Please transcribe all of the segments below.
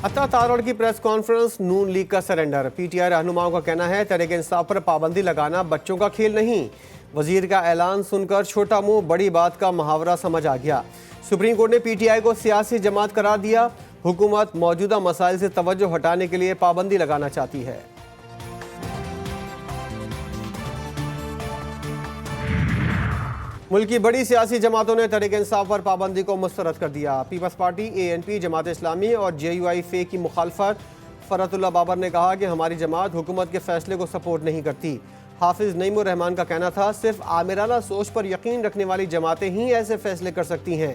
अता तारड़ की press conference, नून league का सरेंडर। पीटीआई रहनुमाओं का कहना है तहरीक इंसाफ पर पाबंदी लगाना बच्चों का खेल नहीं। वजीर का ऐलान सुनकर छोटा मुंह बड़ी बात का मुहावरा समझ आ गया। सुप्रीम कोर्ट ने पीटीआई को सियासी जमात करार दिया। हुकूमत मौजूदा मसाइल से तवज्जो हटाने के लिए पाबंदी लगाना चाहती है। मुल्क की बड़ी सियासी जमातों ने तहरीक इंसाफ पर पाबंदी को मुस्तरद कर दिया। Peoples party, ANP, Jamaat Islami और JUI फे की मुखालफत। फरतुल्लाह बाबर ने कहा कि हमारी जमात हुकूमत के फैसले को सपोर्ट नहीं करती। हाफिज नईमुर रहमान का कहना था सिर्फ आमिराना सोच पर यकीन रखने वाली जमातें ही ऐसे फैसले कर सकती हैं।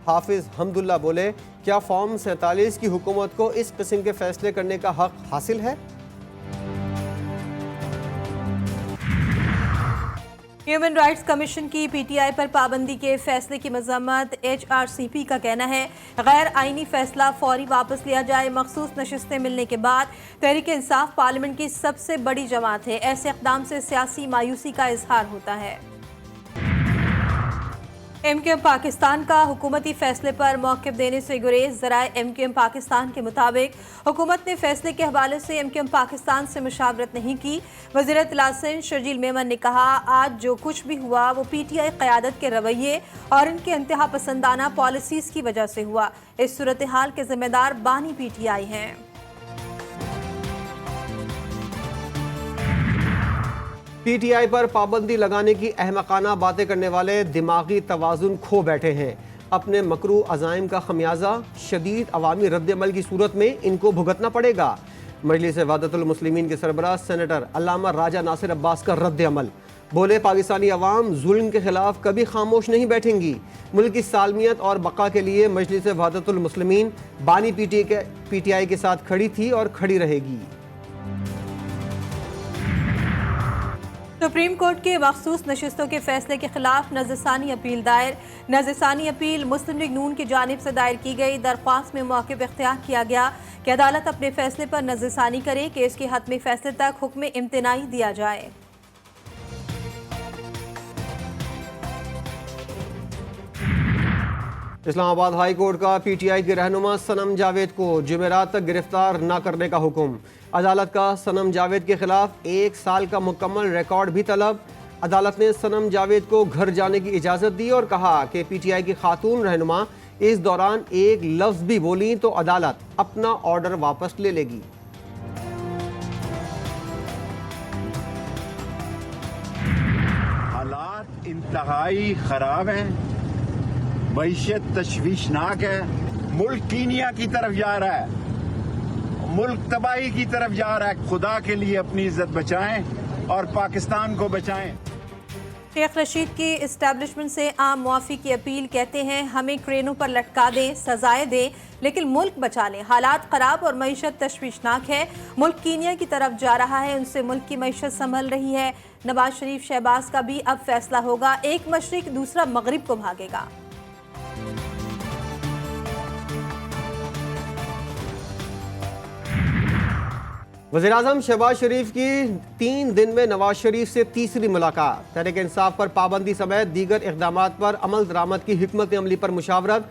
हाफिज हमदुल्ला बोले, क्या फॉर्म 47 की हुकूमत को इस किस्म के फैसले करने का हक हासिल है? ह्यूमन राइट्स कमीशन की पीटीआई पर पाबंदी के फैसले की मजम्मत। HRCP का कहना है गैर आईनी फैसला फौरी वापस लिया जाए। मखसूस नशिस्तें मिलने के बाद तहरीक इंसाफ पार्लियामेंट की सबसे बड़ी जमात है। ऐसे इक़दाम से सियासी मायूसी का इजहार होता है। MQM पाकिस्तान का हुकूमती फैसले पर मौक़िफ़ देने से गुरेज। ज़राए MQM पाकिस्तान के मुताबिक हुकूमत ने फैसले के हवाले से MQM पाकिस्तान से मुशावरत नहीं की। वज़ीर इत्तलात सिंध शर्जील मेमन ने कहा, आज जो कुछ भी हुआ वो PTI क़यादत के रवैये और इनके इंतहा पसंदाना पॉलिसीज़ की वजह से हुआ। इस सूरत हाल के ज़िम्मेदार बानी PTI हैं। पीटीआई पर पाबंदी लगाने की अहमकाना बातें करने वाले दिमागी तवाज़ुन खो बैठे हैं। अपने मकरू अज़ाइम का खमियाजा शदीद अवामी रद्द-ए-अमल की सूरत में इनको भुगतना पड़ेगा। मजलिस वहदतुल मुस्लिमीन के सरबराह सेनेटर अल्लामा राजा नासिर अब्बास का रद्द-ए-अमल। बोले, पाकिस्तानी अवाम जुल्म के खिलाफ कभी खामोश नहीं बैठेंगी। मुल्क की सालमियत और बका के लिए मजलिस वहदतुल मुस्लिमीन बानी पीटीआई के साथ खड़ी थी और खड़ी रहेगी। सुप्रीम कोर्ट के मखसूस नशिस्तों के फैसले के खिलाफ नज़रसानी अपील दायर। नज़रसानी अपील मुस्लिम लीग नून की जानिब से दायर की गई। दरख्वास्त में मौक़िफ़ इख्तियार किया गया कि अदालत अपने फैसले पर नज़रसानी करे, केस के हतमी फैसले तक हुक्म इम्तिनाई दिया जाए। इस्लामाबाद हाई कोर्ट का पीटीआई के रहनुमा सनम जावेद को जुमेरात तक गिरफ्तार न करने का हुक्म। अदालत का सनम जावेद के खिलाफ 1 साल का मुकम्मल रिकॉर्ड भी तलब। अदालत ने सनम जावेद को घर जाने की इजाज़त दी और कहा कि पीटीआई की खातून रहनुमा इस दौरान एक लफ्ज़ भी बोली तो अदालत अपना ऑर्डर वापस ले लेगी। हालात इंतहाई खराब हैं, मईशत तशवीशनाक है। मुल्क कीनिया की तरफ जा रहा है, मुल्क तबाही की तरफ जा रहा है। खुदा के लिए अपनी इज्जत बचाएं और पाकिस्तान को बचाएं। शेख रशीद की इस्टेब्लिशमेंट से आम मुआफ़ी की अपील। कहते हैं हमें क्रेनों पर लटका दें, सजाएं दें, लेकिन मुल्क बचा लें। हालात ख़राब और मईशत तशवीशनाक है। मुल्क कीनिया की तरफ जा रहा है, उनसे मुल्क की मईशत संभल रही है। नवाज शरीफ शहबाज का भी अब फैसला होगा। एक मशरिक दूसरा मगरिब को भागेगा। वज़ीर-ए-आज़म शहबाज शरीफ की 3 दिन में नवाज शरीफ से तीसरी मुलाकात। तहरीक इंसाफ पर पाबंदी समेत दीगर इक़दामात पर अमल दरामद की हिकमत अमली पर मुशावरत।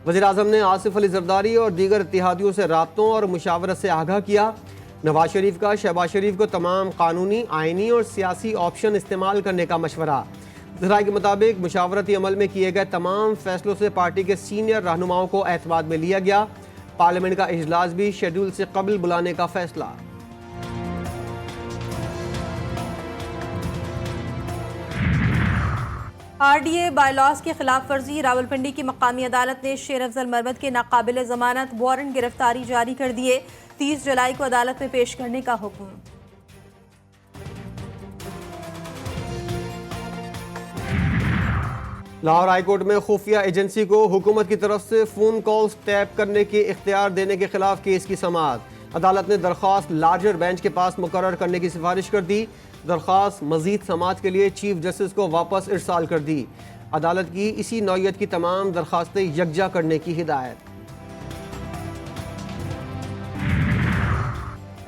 वज़ीर-ए-आज़म ने आसिफ अली ज़रदारी और दीगर इत्तेहादियों से राब्तों और मुशावरत से आगाह किया। नवाज शरीफ का शहबाज शरीफ को तमाम कानूनी, आइनी और सियासी ऑप्शन इस्तेमाल करने का मशवरा। ज़राए के मुताबिक मुशावरती अमल में किए गए तमाम फैसलों से पार्टी के सीनियर रहनुमाओं को एतमाद में लिया गया। पार्लियामेंट का इजलास भी शेड्यूल से कबल बुलाने का फैसला। RDA बायलॉज की खिलाफ वर्जी। रावलपिंडी की मकामी अदालत ने शेर अफजल मरवत के नाकाबिल जमानत वारंट गिरफ्तारी जारी कर दिए। 30 जुलाई को अदालत में पेश करने का हुक्म। लाहौर हाईकोर्ट में खुफिया एजेंसी को हुकूमत की तरफ से फ़ोन कॉल्स टैप करने के इख्तियार देने के खिलाफ केस की समाअत। अदालत ने दरख्वास्त लार्जर बेंच के पास मुकर्रर करने की सिफारिश कर दी। दरख्वास्त मजीद समाअत के लिए चीफ जस्टिस को वापस इरसाल कर दी। अदालत की इसी नौयत की तमाम दरख्वास्तें यकजा करने की हिदायत।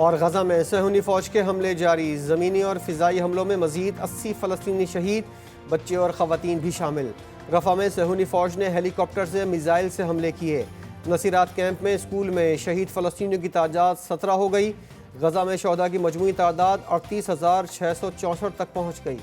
और गजा में सहूनी फौज के हमले जारी। ज़मीनी और फ़िज़ाई हमलों में मजीद 80 फ़लस्तीनी शहीद, बच्चे और ख़वातीन भी शामिल। रफ़ा में सहूनी फौज ने हेलीकॉप्टर से मिसाइल से हमले किए। नसीरात कैंप में स्कूल में शहीद फ़लस्तीनियों की तादाद 17 हो गई। गजा में शहदा की मजमूई तादाद 38,664 तक पहुँच गई।